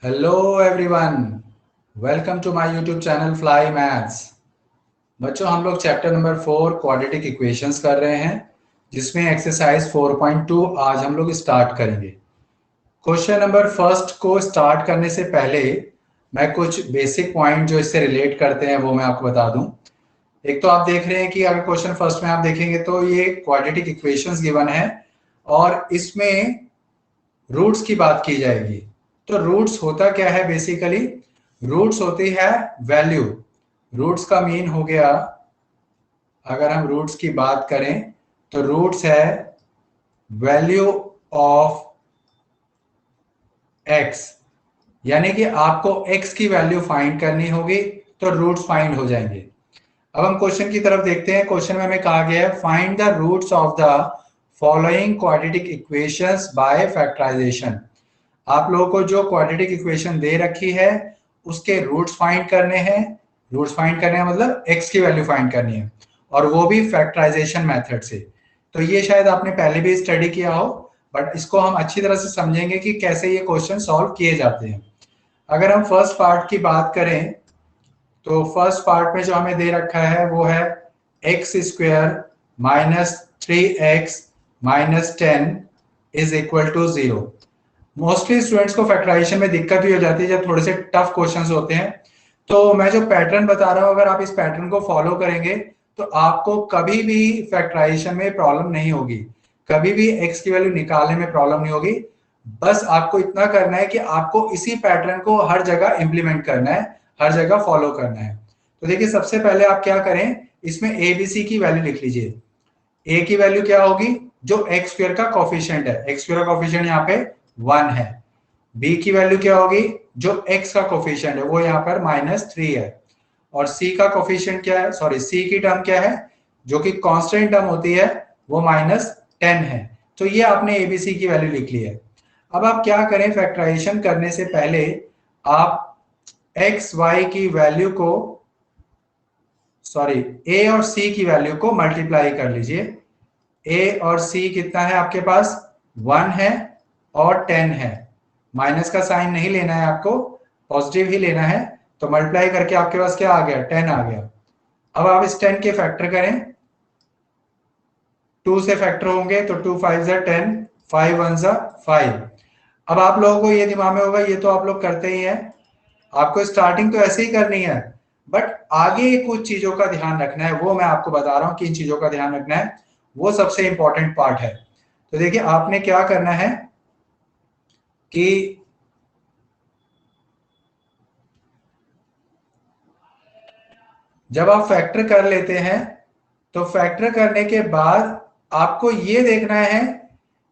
Hello everyone, welcome to my YouTube channel Fly Maths. बच्चों, हम लोग चैप्टर नंबर 4 क्वाड्रेटिक इक्वेशंस कर रहे हैं, जिसमें एक्सरसाइज 4.2 आज हम लोग स्टार्ट करेंगे। क्वेश्चन नंबर फर्स्ट को स्टार्ट करने से पहले मैं कुछ बेसिक पॉइंट जो इससे रिलेट करते हैं वो मैं आपको बता दूं। एक तो आप देख रहे हैं कि अगर क्वेश्चन फर्स्ट में आप देखेंगे तो ये क्वाड्रेटिक इक्वेशंस गिवन है और इसमें रूट्स की बात की जाएगी। तो रूट्स होता क्या है? बेसिकली रूट्स होती है वैल्यू। रूट्स का मीन हो गया, अगर हम रूट्स की बात करें तो रूट्स है वैल्यू ऑफ एक्स, यानी कि आपको एक्स की वैल्यू फाइंड करनी होगी तो रूट्स फाइंड हो जाएंगे। अब हम क्वेश्चन की तरफ देखते हैं। क्वेश्चन में हमें कहा गया है find the roots of the following quadratic equations by factorisation. आप लोगों को जो क्वाड्रेटिक इक्वेशन दे रखी है उसके रूट्स फाइंड करने हैं। रूट्स फाइंड करने का मतलब एक्स की वैल्यू फाइंड करनी है, और वो भी फैक्टराइजेशन मेथड से। तो ये शायद आपने पहले भी स्टडी किया हो, बट इसको हम अच्छी तरह से समझेंगे कि कैसे ये क्वेश्चन सॉल्व किए जाते हैं। अगर हम फर्स्ट पार्ट की बात करें तो फर्स्ट पार्ट में जो हमें दे रखा है वो है x square minus 3x minus 10 is equal to 0। Mostly students को फैक्टराइजेशन में दिक्कत भी हो जाती है जब थोड़े से टफ क्वेश्चंस होते हैं। तो मैं जो पैटर्न बता रहा हूं, अगर आप इस पैटर्न को फॉलो करेंगे तो आपको कभी भी फैक्टराइजेशन में प्रॉब्लम नहीं होगी, कभी भी एक्स की वैल्यू निकालने में प्रॉब्लम नहीं होगी। बस आपको इतना करना है कि आपको इसी पैटर्न को हर जगह इंप्लीमेंट करना है, हर जगह फॉलो करना है। तो देखिए, सबसे पहले आप क्या करें, इसमें ए बी सी की वैल्यू लिख लीजिए। ए की वैल्यू क्या होगी? जो एक्स स्क्वायर का कोफिशिएंट है, एक्स स्क्वायर का कोफिशिएंट यहाँ पे 1 है। बी की वैल्यू क्या होगी? जो एक्स का कोफिशिएंट है वो यहाँ पर -3 है। और सी का कोफिशिएंट क्या है? सॉरी, सी की टर्म क्या है जो कि कांस्टेंट टर्म होती है, वो -10 है। तो ये आपने एबीसी की वैल्यू लिख ली है। अब आप क्या करें, फैक्टराइजेशन करने से पहले आप एक्स वाई की वैल्यू को, सॉरी, ए और सी की वैल्यू को मल्टीप्लाई कर लीजिए। ए और सी कितना है आपके पास? 1 है और 10 है। माइनस का साइन नहीं लेना है आपको, पॉजिटिव ही लेना है। तो मल्टीप्लाई करके आपके पास क्या आ गया? 10 आ गया। अब आप इस 10 के फैक्टर करें, 2 से फैक्टर होंगे तो 2 5 जा 10, 5 1 जा 5। अब आप लोगों को ये दिमाग में होगा, ये तो आप लोग करते ही हैं, आपको स्टार्टिंग तो ऐसे ही करनी है, बट आगे कुछ चीजों का ध्यान रखना है। वो मैं आपको बता रहा हूं किन चीजों का ध्यान रखना है, वो सबसे इंपॉर्टेंट पार्ट है। तो देखिए, आपने क्या करना है कि जब आप फैक्टर कर लेते हैं तो फैक्टर करने के बाद आपको ये देखना है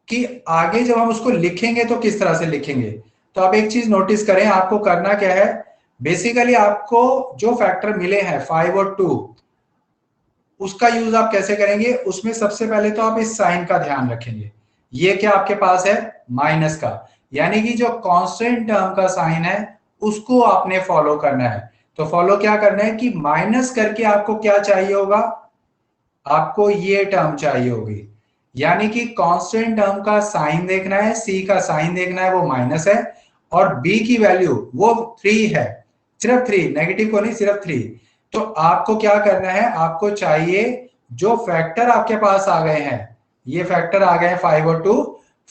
कि आगे जब हम उसको लिखेंगे तो किस तरह से लिखेंगे। तो आप एक चीज नोटिस करें, आपको करना क्या है, बेसिकली आपको जो फैक्टर मिले हैं 5 और 2, उसका यूज आप कैसे करेंगे? उसमें सबसे पहले तो आप इस साइन का ध्यान रखेंगे। ये क्या आपके पास है? माइनस का, यानी कि जो कांस्टेंट टर्म का साइन है उसको आपने फॉलो करना है। तो फॉलो क्या करना है कि माइनस करके आपको क्या चाहिए होगा? आपको ये टर्म चाहिए होगी, यानी कि कांस्टेंट टर्म का साइन देखना है, सी का साइन देखना है, वो माइनस है, और बी की वैल्यू वो 3 है, सिर्फ 3, नेगेटिव को नहीं, सिर्फ 3। तो आपको क्या करना है, आपको चाहिए जो फैक्टर आपके पास आ गए हैं, ये फैक्टर आ गए हैं 5 और 2,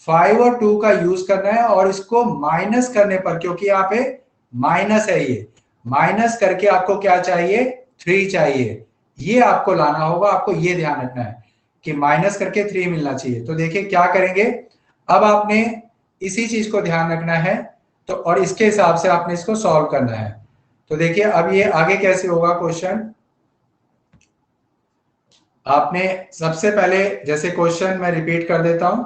5 और 2 का यूज करना है, और इसको माइनस करने पर, क्योंकि यहाँ पे माइनस है, ये माइनस करके आपको क्या चाहिए? 3 चाहिए। ये आपको लाना होगा, आपको ये ध्यान रखना है कि माइनस करके 3 मिलना चाहिए। तो देखिए क्या करेंगे, अब आपने इसी चीज को ध्यान रखना है, तो और इसके हिसाब से आपने इसको सॉल्व करना है। तो देखिए अब ये आगे कैसे होगा क्वेश्चन। आपने सबसे पहले, जैसे क्वेश्चन मैं रिपीट कर देता हूं,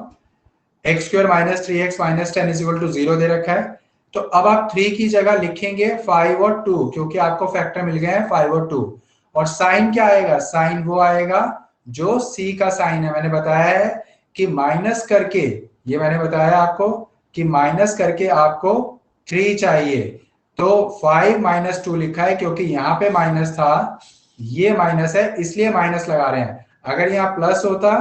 x square minus 3x minus 10 is equal to 0 दे रखा है। तो अब आप 3 की जगह लिखेंगे 5 और 2, क्योंकि आपको फैक्टर मिल गए हैं 5 और 2। और साइन क्या आएगा? साइन वो आएगा जो सी का साइन है। मैंने बताया है कि माइनस करके, ये मैंने बताया आपको कि माइनस करके आपको 3 चाहिए। तो 5 माइनस 2 लिखा है, क्योंकि यहाँ पे माइनस था, ये माइनस है, इसलिए माइनस लगा रहे हैं। अगर यहाँ प्लस होता,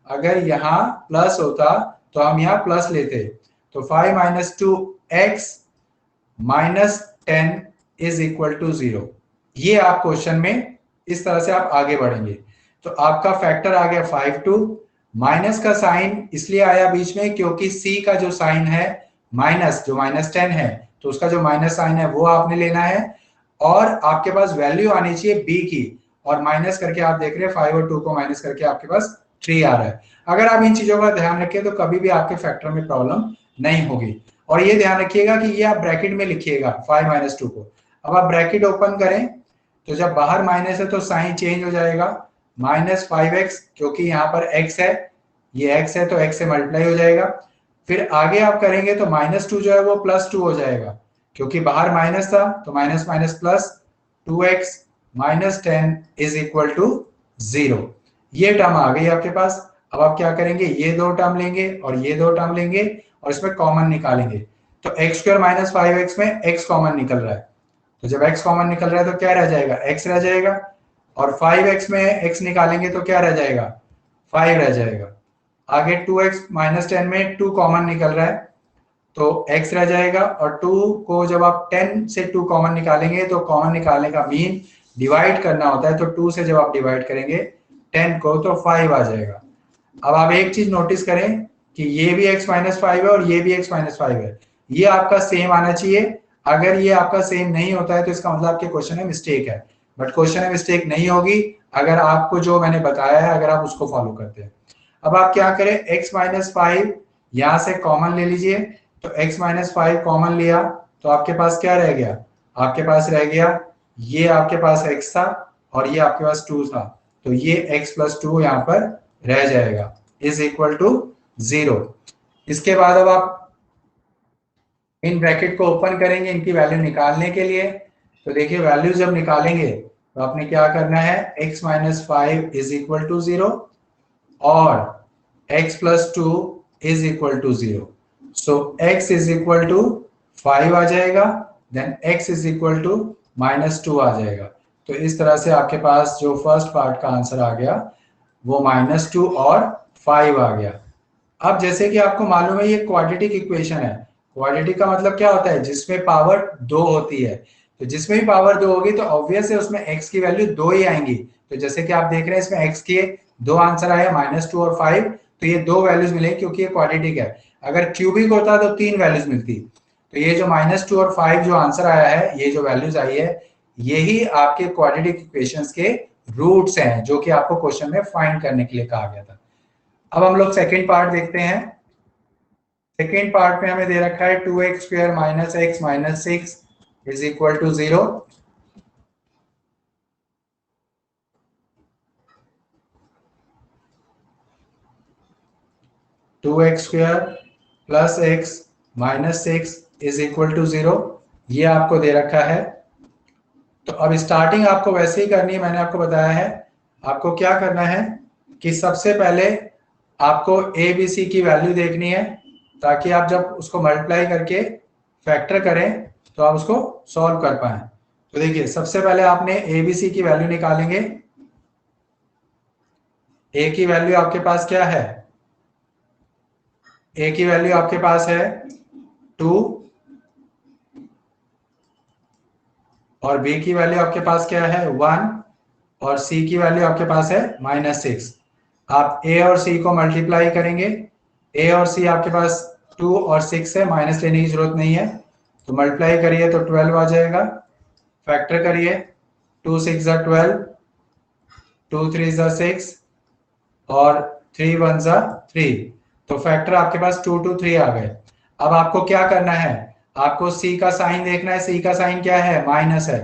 अगर यहाँ प्लस होता तो हम यहाँ प्लस लेते। तो 5 minus 2 x -10 is equal to 0। ये आप क्वेश्चन में इस तरह से आप आगे बढ़ेंगे। तो आपका फैक्टर आ गया 5 2। माइनस का साइन इसलिए आया बीच में क्योंकि सी का जो साइन है माइनस, जो -10 है, तो उसका जो माइनस साइन है वो आपने लेना है, और आपके पास वैल्यू आनी चाहिए बी की, और माइनस करके आप देख रहे हैं 5 और 2 को माइनस करके आपके पास 3 आ रहा है। अगर आप इन चीजों का ध्यान रखें तो कभी भी आपके फैक्टर में प्रॉब्लम नहीं होगी। और ये ध्यान रखिएगा कि ये आप ब्रैकेट में लिखिएगा 5 - 2 को। अब आप ब्रैकेट ओपन करें तो जब बाहर माइनस है तो साइन चेंज हो जाएगा, -5x, क्योंकि यहाँ पर x है, ये x है तो x से मल्टीप्लाई हो जाएगा। फिर आगे आप करेंगे तो -2 जो है वो +2 हो जाएगा, क्योंकि बाहर माइनस था तो minus minus plus 2x -10 is equal to 0। ये टर्म आ गई आपके पास। अब आप क्या करेंगे, ये दो टर्म लेंगे और ये दो टर्म लेंगे और इसमें कॉमन निकालेंगे। तो x² - 5x में x कॉमन निकल रहा है, तो जब x कॉमन निकल रहा है तो क्या रह जाएगा, x रह जाएगा, और 5x में x निकालेंगे तो क्या रह जाएगा, 5 रह जाएगा। आगे 2x -10 में 2 कॉमन निकल रहा है तो x रह जाएगा, और 2 को जब आप 10 से 2 कॉमन निकालेंगे तो कॉमन निकालने का मीन डिवाइड करना होता है, तो 2 से जब आप डिवाइड करेंगे 10 को तो 5 आ जाएगा। अब आप एक चीज नोटिस करें कि ये भी x - 5 है और ये भी x - 5 है, ये आपका सेम आना चाहिए। अगर ये आपका सेम नहीं होता है तो इसका मतलब आपके क्वेश्चन में मिस्टेक है, बट क्वेश्चन में मिस्टेक नहीं होगी अगर आपको जो मैंने बताया है अगर आप उसको फॉलो करते हैं। अब आप क्या करें, x - 5 यहां से कॉमन ले लीजिए, तो x - 5 कॉमन लिया तो आपके पास क्या रह गया, आपके पास रह गया ये आपके पास x था और ये आपके पास 2 था, तो ये x + 2 यहाँ पर रह जाएगा इज इक्वल टू 0। इसके बाद अब आप इन ब्रैकेट को ओपन करेंगे इनकी वैल्यू निकालने के लिए। तो देखिए वैल्यू जब निकालेंगे तो आपने क्या करना है, x - 5 इज इक्वल टू 0 और x + 2 is equal to 0। So x is equal to 5 आ जाएगा, then x is equal to -2 आ जाएगा। तो इस तरह से आपके पास जो फर्स्ट पार्ट का आंसर आ गया वो -2 और 5 आ गया। अब जैसे कि आपको मालूम है ये क्वाड्रेटिक इक्वेशन है। क्वाड्रेटिक का मतलब क्या होता है, जिसमें पावर 2 होती है। तो जिसमें भी पावर 2 होगी तो ऑब्वियस है उसमें x की वैल्यू 2 ही आएंगी। तो जैसे कि आप देख रहे हैं इसमें x के दो आंसर आए, -2 और 5, तो ये दो वैल्यूज मिले क्योंकि ये क्वाड्रेटिक है। अगर क्यूबिक होता तो 3 वैल्यूज मिलती। तो ये जो -2 और 5 जो आंसर आया है, ये जो वैल्यूज आई है, यही आपके क्वाड्रेटिक इक्वेशंस के रूट्स हैं जो कि आपको क्वेश्चन में फाइंड करने के लिए कहा गया था। अब हम लोग सेकेंड पार्ट देखते हैं। सेकेंड पार्ट में हमें दे रखा है 2x² - x - 6 is equal to 0। Two x square plus x - 6 is equal to 0, ये आपको दे रखा है। तो अब स्टार्टिंग आपको वैसे ही करनी है, मैंने आपको बताया है। आपको क्या करना है कि सबसे पहले आपको ए बी सी की वैल्यू देखनी है, ताकि आप जब उसको मल्टीप्लाई करके फैक्टर करें तो आप उसको सॉल्व कर पाए। तो देखिए सबसे पहले आपने ए बी सी की वैल्यू निकालेंगे। ए की वैल्यू आपके पास क्या है, ए की वैल्यू आपके पास है 2 और बी की वैल्यू आपके पास क्या है 1 और सी की वैल्यू आपके पास है -6। आप ए और सी को मल्टीप्लाई करेंगे, ए और सी आपके पास 2 और 6 है, माइनस लेने की जरूरत नहीं है, तो मल्टीप्लाई करिए तो 12 आ जाएगा। फैक्टर करिए, 2 6 = 12, 2 3 = 6 और 3 1 = 3, तो फैक्टर आपके पास 2 2 3 आ गए। अब आपको क्या करना है, आपको सी का साइन देखना है। सी का साइन क्या है, माइनस है।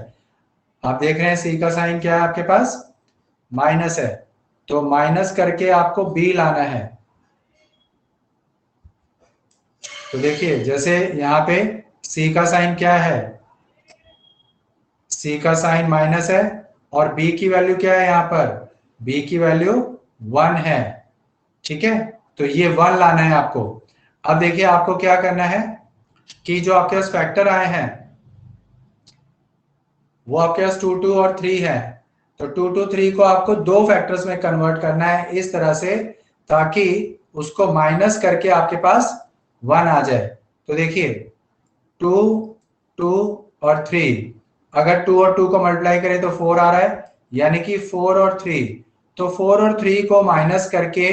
आप देख रहे हैं सी का साइन क्या है आपके पास, माइनस है, तो माइनस करके आपको बी लाना है। तो देखिए जैसे यहाँ पे सी का साइन क्या है, सी का साइन माइनस है, और बी की वैल्यू क्या है, यहाँ पर बी की वैल्यू 1 है। ठीक है, तो ये 1 लाना है आपको। अब देखिए आपको क्या करना है कि जो आपके पास फैक्टर आए हैं वो आपके पास 2 2 और 3 है, तो 2 2 3 को आपको दो फैक्टर्स में कन्वर्ट करना है इस तरह से, ताकि उसको माइनस करके आपके पास 1 आ जाए। तो देखिए 2 2 और 3, अगर 2 और 2 को मल्टीप्लाई करें तो 4 आ रहा है, यानी कि 4 और 3, तो 4 और 3 को माइनस करके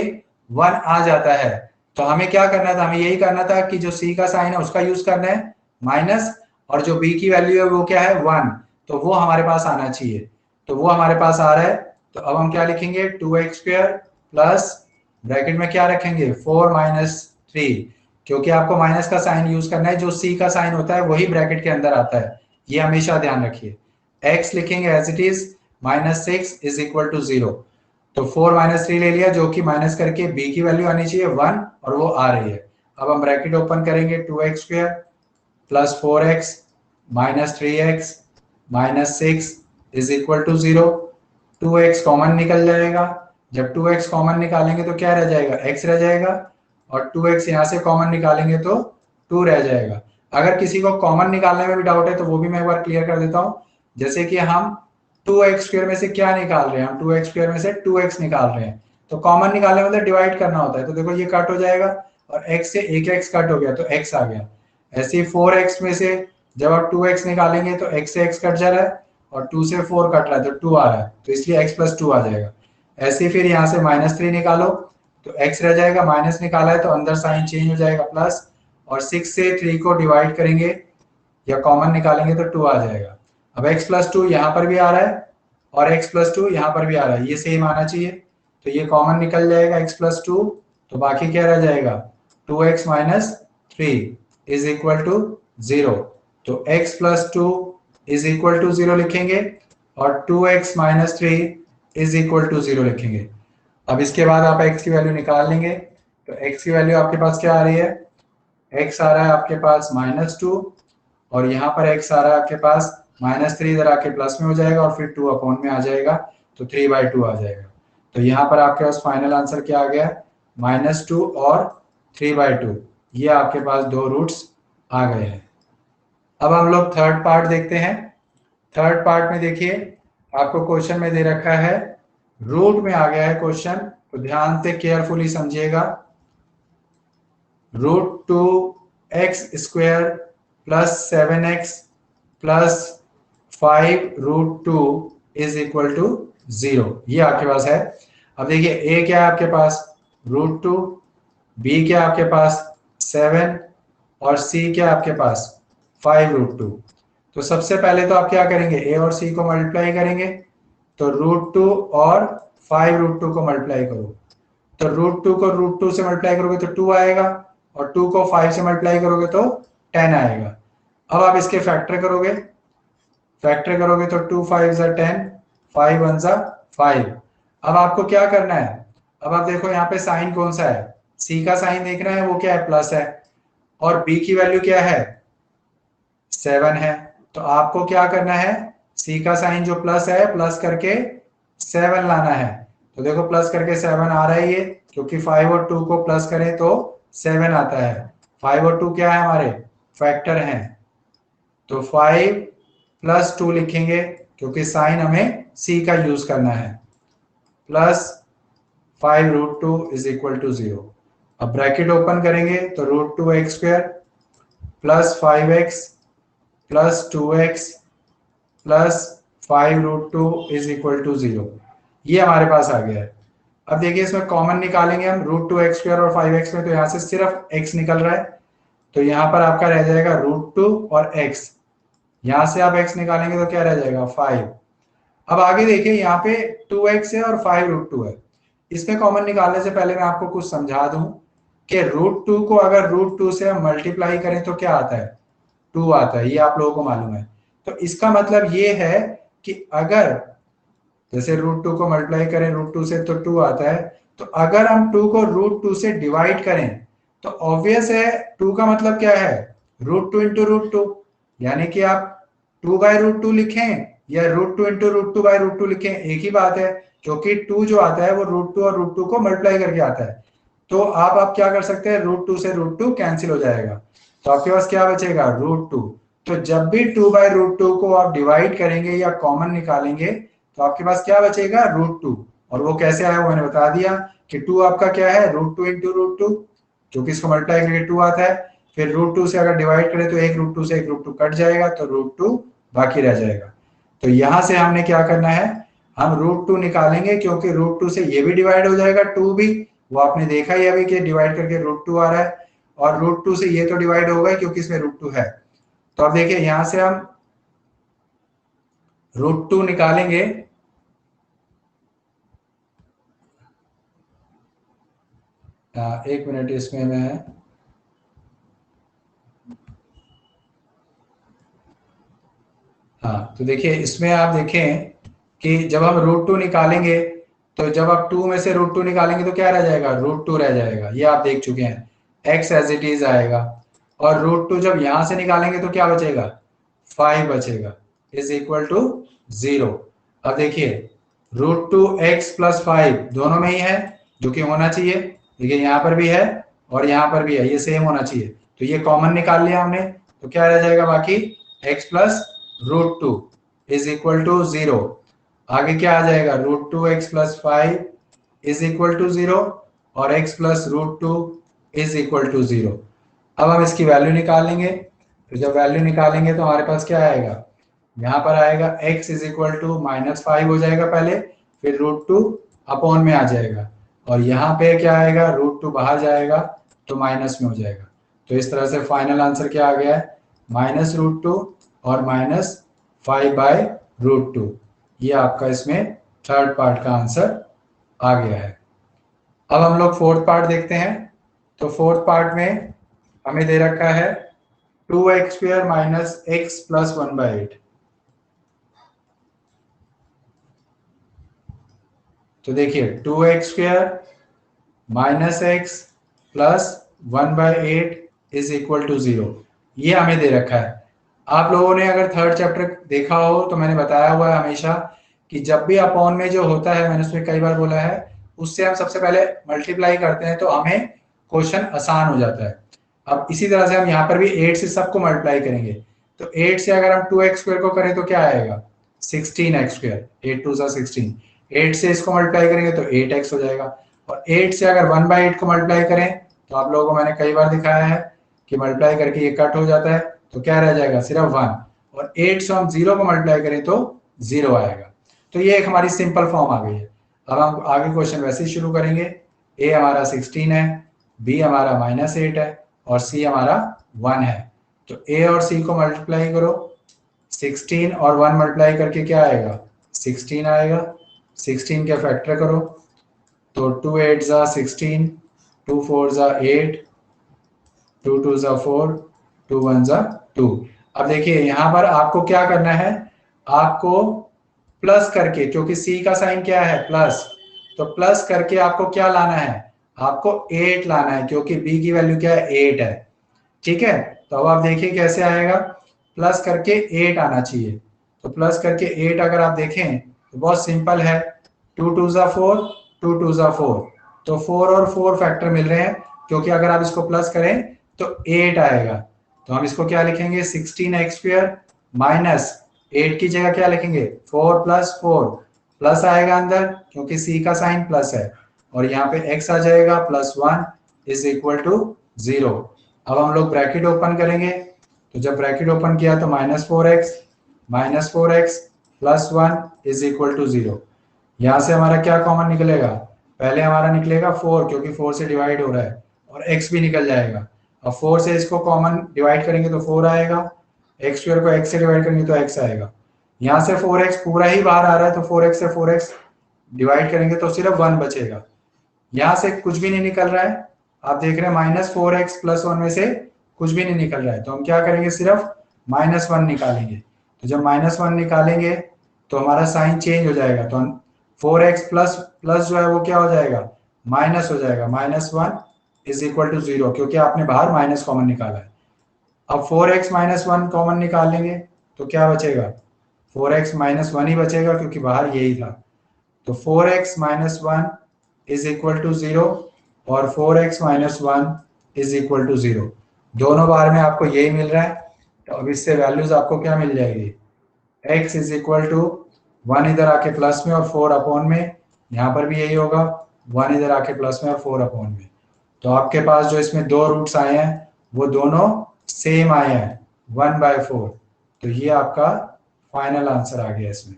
1 आ जाता है। तो हमें क्या करना था, हमें यही करना था कि जो सी का साइन है उसका यूज करना है माइनस, और जो बी की वैल्यू है वो क्या है 1, तो वो हमारे पास आना चाहिए। तो वो हमारे पास आ रहा है। तो अब हम क्या लिखेंगे, 2x² प्लस ब्रैकेट में क्या रखेंगे 4 माइनस 3, क्योंकि आपको माइनस का साइन यूज करना है, जो सी का साइन होता है वही ब्रैकेट के अंदर आता है, ये हमेशा ध्यान रखिए। x लिखेंगे as it is, -6 is equal to 0। तो 4 माइनस 3 ले लिया, जो कि माइनस करके b की वैल्यू आनी चाहिए 1, और वो आ रही है। अब हम ब्रैकेट ओपन करेंगे, 2x² plus 4x minus 3x minus 6 is equal to 0। 2x common निकल जाएगा, जब 2x कॉमन निकालेंगे तो क्या रह जाएगा, x रह जाएगा, और 2x यहाँ से कॉमन निकालेंगे तो 2 रह जाएगा। अगर किसी को कॉमन निकालने में भी डाउट है तो वो भी मैं एक बार क्लियर कर देता हूँ। जैसे कि हम 2x² में से क्या निकाल रहे हैं, हम 2x² में से 2x निकाल रहे हैं, तो कॉमन निकालने मतलब डिवाइड करना होता है। तो देखो ये कट हो जाएगा, और x से एक x कट हो गया तो x आ गया। ऐसे ही 4x में से जब आप 2x निकालेंगे तो x से x कट जा रहा है, और 2 से 4 कट रहा है तो 2 आ रहा है, तो इसलिए x प्लस 2 आ जाएगा। ऐसे ही फिर यहाँ से -3 निकालो तो x रह जाएगा, माइनस निकाला है तो अंदर साइन चेंज हो जाएगा प्लस, और 6 से 3 को डिवाइड करेंगे या कॉमन निकालेंगे तो 2 आ जाएगा। अब x प्लस 2 यहाँ पर भी आ रहा है, और x प्लस 2 यहाँ पर भी आ रहा है, ये सेम आना चाहिए, तो ये कॉमन निकल जाएगा x प्लस 2, तो बाकी क्या रह जाएगा 2x minus 3 is equal to 0। तो x plus 2 is equal to 0 लिखेंगे, और 2x minus 3 is equal to 0 लिखेंगे। अब इसके बाद आप x की वैल्यू निकाल लेंगे, तो x की वैल्यू आपके पास क्या आ रही है, x आ रहा है आपके पास -2, और यहाँ पर x आ रहा है आपके पास -3, इधर आके प्लस में हो जाएगा और फिर 2 अपॉन में आ जाएगा, तो 3/2 आ जाएगा। तो यहाँ पर आपके पास फाइनल आंसर क्या आ गया, -2 और 3/2, ये आपके पास दो रूट्स आ गए हैं। अब हम लोग थर्ड पार्ट देखते हैं। थर्ड पार्ट में देखिए आपको क्वेश्चन में दे रखा है, रूट में आ गया है क्वेश्चन, तो ध्यान से केयरफुली समझिएगा। √2x² plus 7x plus 5√2 is equal to 0, ये आपके पास है। अब देखिए a क्या है आपके पास √2, b क्या है आपके पास 7, और c क्या है आपके पास 5√2। तो सबसे पहले तो आप क्या करेंगे, a और c को मल्टीप्लाई करेंगे, तो √2 और 5√2 को मल्टीप्लाई करो, तो √2 को √2 से मल्टीप्लाई करोगे तो 2 आएगा, और 2 को 5 से मल्टीप्लाई करोगे तो 10 आएगा। अब आप इसके फैक्टर करोगे, तो 2 5 ज़ा 10, 5 1 ज़ा 5। अब आपको क्या करना है, अब आप देखो यहाँ पे साइन कौन सा है, सी का साइन देखना है, वो क्या है प्लस है, और बी की वैल्यू क्या है 7 है। तो आपको क्या करना है, सी का साइन जो प्लस है प्लस करके 7 लाना है। तो देखो प्लस करके 7 आ रहा है ये, क्योंकि 5 और 2 को प्लस करें तो 7 आता है। 5 और 2 क्या है हमारे फैक्टर हैं, तो 5 प्लस 2 लिखेंगे, क्योंकि साइन हमें सी का यूज करना है, प्लस 5√2 इज इक्वल टू 0। अब ब्रैकेट ओपन करेंगे तो √2x² plus 5x plus 2x plus 5√2 is equal to 0, ये हमारे पास आ गया है। अब देखिए इसमें कॉमन निकालेंगे हम √2x² और 5x में, तो यहाँ से सिर्फ x निकल रहा है, तो यहाँ पर आपका रह जाएगा √2 और x, यहाँ से आप x निकालेंगे तो क्या रह जाएगा 5। अब आगे देखिए यहाँ पे 2x है और 5√2 है, इसमें कॉमन निकालने से पहले मैं आपको कुछ समझा दूं कि √2 को अगर √2 से हम मल्टीप्लाई करें तो क्या आता है 2 आता है, ये आप लोगों को मालूम है। तो इसका मतलब ये है कि अगर जैसे √2 को मल्टीप्लाई करें √2 से तो 2 आता है, तो अगर हम 2 को √2 से डिवाइड करें तो ऑब्वियस है 2 का मतलब क्या है √2 इंटू √2, यानी कि आप 2/√2 लिखें या √2 इंटू √2/√2 लिखें, एक ही बात है, क्योंकि 2 जो आता है वो √2 और √2 को मल्टीप्लाई करके आता है। तो आप क्या कर सकते हैं, √2 से √2 कैंसिल हो जाएगा, तो आपके पास क्या बचेगा √2। तो जब भी 2/√2 को आप डिवाइड करेंगे या कॉमन निकालेंगे तो आपके पास क्या बचेगा √2, और वो कैसे आया वो मैंने बता दिया कि 2 आपका क्या है √2 इंटू √2, क्योंकि इसको मल्टीप्लाई करके 2 आता है, फिर √2 से अगर डिवाइड करें तो एक √2 से एक √2 कट जाएगा, तो √2 बाकी रह जाएगा। तो यहां से हमने क्या करना है, हम √2 निकालेंगे, क्योंकि √2 से ये भी डिवाइड हो जाएगा, 2 भी, वो आपने देखा ही अभी कि डिवाइड करके √2 आ रहा है, और √2 से ये तो डिवाइड होगा क्योंकि इसमें √2 है। तो अब देखिए यहां से हम √2 निकालेंगे, एक मिनट इसमें मैं, हाँ तो देखिए इसमें आप देखें कि जब हम √2 निकालेंगे, तो जब आप 2 में से √2 निकालेंगे तो क्या रह जाएगा, √2 रह जाएगा, ये आप देख चुके हैं, x एज इट इज आएगा। और √2 जब यहां से निकालेंगे तो क्या बचेगा, 5 बचेगा, इज इक्वल टू 0। अब देखिए √2x प्लस 5 दोनों में ही है, जो कि होना चाहिए, देखिए यहाँ पर भी है और यहाँ पर भी है, ये सेम होना चाहिए, तो ये कॉमन निकाल लिया हमने, तो क्या रह जाएगा बाकी, x plus √2 is equal to 0। आगे क्या आ जाएगा, √2x plus 5 is equal to 0, और x plus √2 is equal to 0। अब हम इसकी वैल्यू निकालेंगे, तो जब वैल्यू निकालेंगे तो हमारे पास क्या आएगा, यहाँ पर आएगा x इज इक्वल टू -5 हो जाएगा पहले, फिर √2 अपॉन में आ जाएगा, और यहाँ पे क्या आएगा, √2 बाहर जाएगा तो माइनस में हो जाएगा। तो इस तरह से फाइनल आंसर क्या आ गया है, -√2 और -5/√2। ये आपका इसमें थर्ड पार्ट का आंसर आ गया है। अब हम लोग फोर्थ पार्ट देखते हैं। तो फोर्थ पार्ट में हमें दे रखा है 2x² माइनस x प्लस 1/8। तो देखिए 2x² minus x plus 1/8 is equal to 0, ये हमें दे रखा है। आप लोगों ने अगर थर्ड चैप्टर देखा हो तो मैंने बताया हुआ है हमेशा कि जब भी अपॉन में जो होता है, मैंने उसमें कई बार बोला है, उससे हम सबसे पहले मल्टीप्लाई करते हैं तो हमें क्वेश्चन आसान हो जाता है। अब इसी तरह से हम यहाँ पर भी 8 से सबको मल्टीप्लाई करेंगे, तो 8 से अगर हम 2x² को करें तो क्या आएगा, 16x², 8 2 16। 8 से इसको मल्टीप्लाई करेंगे तो 8x हो जाएगा, और 8 से अगर 1/8 को मल्टीप्लाई करें तो आप लोगों को मैंने कई बार दिखाया है कि मल्टीप्लाई करके ये कट हो जाता है, तो क्या रह जाएगा, सिर्फ 1। और 8 से हम 0 को मल्टीप्लाई करें तो 0 आएगा। तो ये एक हमारी सिंपल फॉर्म आ गई है। अब हम आगे क्वेश्चन वैसे ही शुरू करेंगे। a हमारा 16 है, b हमारा -8 है, और c हमारा 1 है। तो a और c को मल्टीप्लाई करो, 16 और 1 मल्टीप्लाई करके क्या आएगा, 16 आएगा। 16 के फैक्टर करो तो 2 8 ज़ा 16, 2 4 ज़ा 8, 2 2 ज़ा 4, 2 1 ज़ा 2। अब देखिए यहाँ पर आपको क्या करना है, आपको प्लस करके, क्योंकि सी का साइन क्या है, प्लस, तो प्लस करके आपको क्या लाना है, आपको 8 लाना है, क्योंकि बी की वैल्यू क्या है, 8 है। ठीक है, तो अब आप देखिए कैसे आएगा, प्लस करके 8 आना चाहिए। तो प्लस करके 8 अगर आप देखें तो बहुत सिंपल है, 2 2 ज़ा 4, 2 2 ज़ा 4, तो 4 और 4 फैक्टर मिल रहे हैं, क्योंकि अगर आप इसको प्लस करें तो 8 आएगा। तो हम इसको क्या लिखेंगे, 16x² माइनस 8 की जगह क्या लिखेंगे, 4 + 4, प्लस आएगा अंदर क्योंकि सी का साइन प्लस है, और यहाँ पे x आ जाएगा +1 इज इक्वल टू 0। अब हम लोग ब्रैकेट ओपन करेंगे, तो जब ब्रैकेट ओपन किया तो -4x plus 1 is equal to 0। यहाँ से हमारा क्या कॉमन निकलेगा, पहले हमारा निकलेगा 4, क्योंकि 4 से डिवाइड हो रहा है, और x भी निकल जाएगा। अब 4 से इसको कॉमन डिवाइड करेंगे तो 4 आएगा, x² को x से डिवाइड करेंगे तो x आएगा। यहाँ से 4x पूरा ही बाहर आ रहा है, तो 4x से 4x डिवाइड करेंगे तो सिर्फ 1 बचेगा। यहाँ से कुछ भी नहीं निकल रहा है, आप देख रहे हैं -4x प्लस 1 में से कुछ भी नहीं निकल रहा है, तो हम क्या करेंगे, सिर्फ -1 निकालेंगे। तो जब -1 निकालेंगे तो हमारा साइन चेंज हो जाएगा, तो 4x प्लस प्लस जो है वो क्या हो जाएगा, माइनस हो जाएगा, -1 इज इक्वल टू 0, क्योंकि आपने बाहर माइनस कॉमन निकाला है। अब 4x -1 कॉमन निकाल लेंगे तो क्या बचेगा, 4x -1 ही बचेगा, क्योंकि बाहर यही था। तो 4x -1 इज इक्वल टू 0, और 4x -1 इज इक्वल टू 0, दोनों बार में आपको यही मिल रहा है। तो अब इससे वैल्यूज आपको क्या मिल जाएगी, x इज इक्वल टू 1 इधर आके प्लस में और 4 अपॉन में, यहाँ पर भी यही होगा, 1 इधर आके प्लस में और 4 अपॉन में। तो आपके पास जो इसमें दो रूट्स आए हैं वो दोनों सेम आए हैं 1/4। तो ये आपका फाइनल आंसर आ गया इसमें।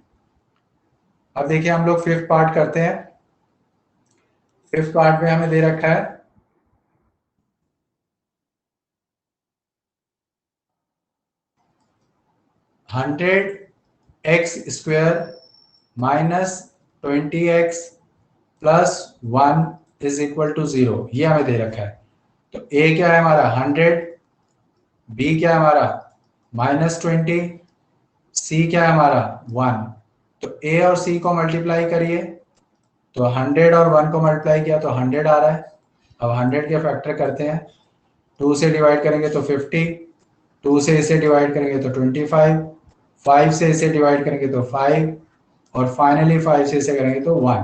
अब देखिए हम लोग फिफ्थ पार्ट करते हैं। फिफ्थ पार्ट में हमें दे रखा है 100x² minus 20x plus 1 is equal to 0, ये हमें दे रखा है। तो a क्या है हमारा 100, b क्या है हमारा -20, c क्या है हमारा 1। तो a और c को मल्टीप्लाई करिए, तो 100 और 1 को मल्टीप्लाई किया तो 100 आ रहा है। अब 100 के फैक्टर करते हैं, 2 से डिवाइड करेंगे तो 50, 2 से इसे डिवाइड करेंगे तो 25, 5 से इसे डिवाइड करेंगे तो 5, और फाइनली 5 से इसे करेंगे तो 1।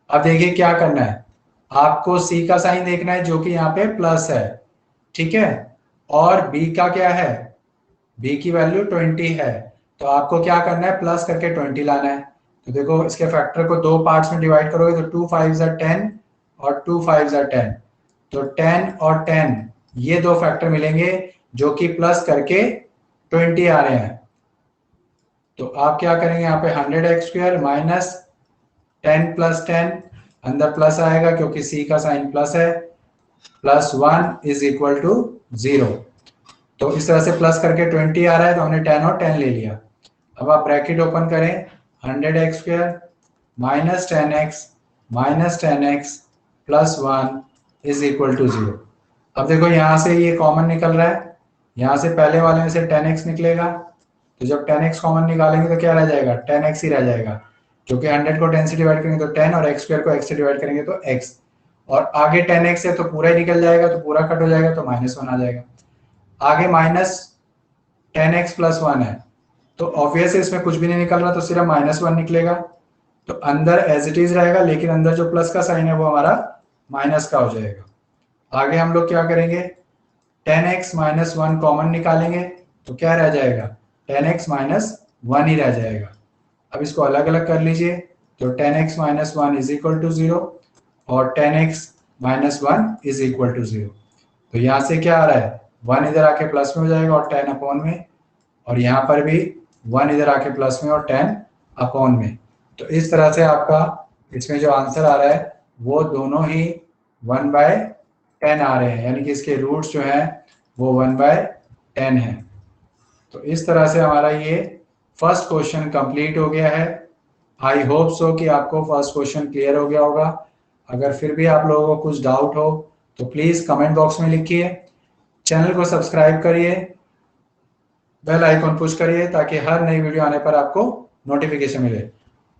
अब देखिए क्या करना है, आपको सी का साइन देखना है जो कि यहाँ पे प्लस है, ठीक है, और बी का क्या है, बी की वैल्यू 20 है। तो आपको क्या करना है, प्लस करके 20 लाना है। तो देखो इसके फैक्टर को दो पार्ट्स में डिवाइड करोगे तो 2 5 10 और 2 5 10। तो 10 और 10 ये दो फैक्टर मिलेंगे जो कि प्लस करके 20 आ रहे हैं। तो आप क्या करेंगे, यहाँ पे 100x² माइनस 10 प्लस 10, अंदर प्लस आएगा क्योंकि सी का साइन प्लस है, प्लस 1 इज इक्वल टू 0। तो इस तरह से प्लस करके 20 आ रहा है, तो हमने 10 और 10 ले लिया। अब आप ब्रैकेट ओपन करें, 100x² minus 10x plus 1 is equal to 0। अब देखो यहाँ से ये कॉमन निकल रहा है, यहाँ से पहले वाले में से 10x निकलेगा, तो जब 10x कॉमन निकालेंगे तो क्या रह जाएगा, 10x ही रह जाएगा, क्योंकि 100 को 10 से डिवाइड करेंगे तो 10 और x² को x से डिवाइड करेंगे तो x, और आगे 10x है तो पूरा ही निकल जाएगा, तो पूरा कट हो जाएगा तो -1 आ जाएगा। आगे माइनस 10x प्लस 1 है, तो ऑब्वियस है इसमें कुछ भी नहीं निकल रहा, तो सिर्फ -1 निकलेगा। तो अंदर एज इट इज रहेगा, लेकिन अंदर जो प्लस का साइन है वो हमारा माइनस का हो जाएगा। आगे हम लोग क्या करेंगे, 10x माइनस 1 कॉमन निकालेंगे, तो क्या रह जाएगा, 10x माइनस 1 ही रह जाएगा। अब इसको अलग अलग कर लीजिए, तो 10x minus 1 is equal to 0 और 10x minus 1 is equal to 0। तो यहाँ से क्या आ रहा है, 1 इधर आके प्लस में हो जाएगा और 10 अपॉन में, और यहाँ पर भी 1 इधर आके प्लस में और 10 अपॉन में। तो इस तरह से आपका इसमें जो आंसर आ रहा है वो दोनों ही 1/10 आ रहे हैं, यानी कि इसके रूट्स जो हैं वो 1/10 है। तो इस तरह से हमारा ये फर्स्ट क्वेश्चन कंप्लीट हो गया है। आई होप सो कि आपको फर्स्ट क्वेश्चन क्लियर हो गया होगा। अगर फिर भी आप लोगों को कुछ डाउट हो तो प्लीज कमेंट बॉक्स में लिखिए। चैनल को सब्सक्राइब करिए, बेल आइकॉन पुश करिए ताकि हर नई वीडियो आने पर आपको नोटिफिकेशन मिले,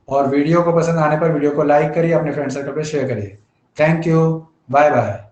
और वीडियो को पसंद आने पर वीडियो को लाइक करिए, अपने फ्रेंड सर्कल पे शेयर करिए। Thank you, bye bye.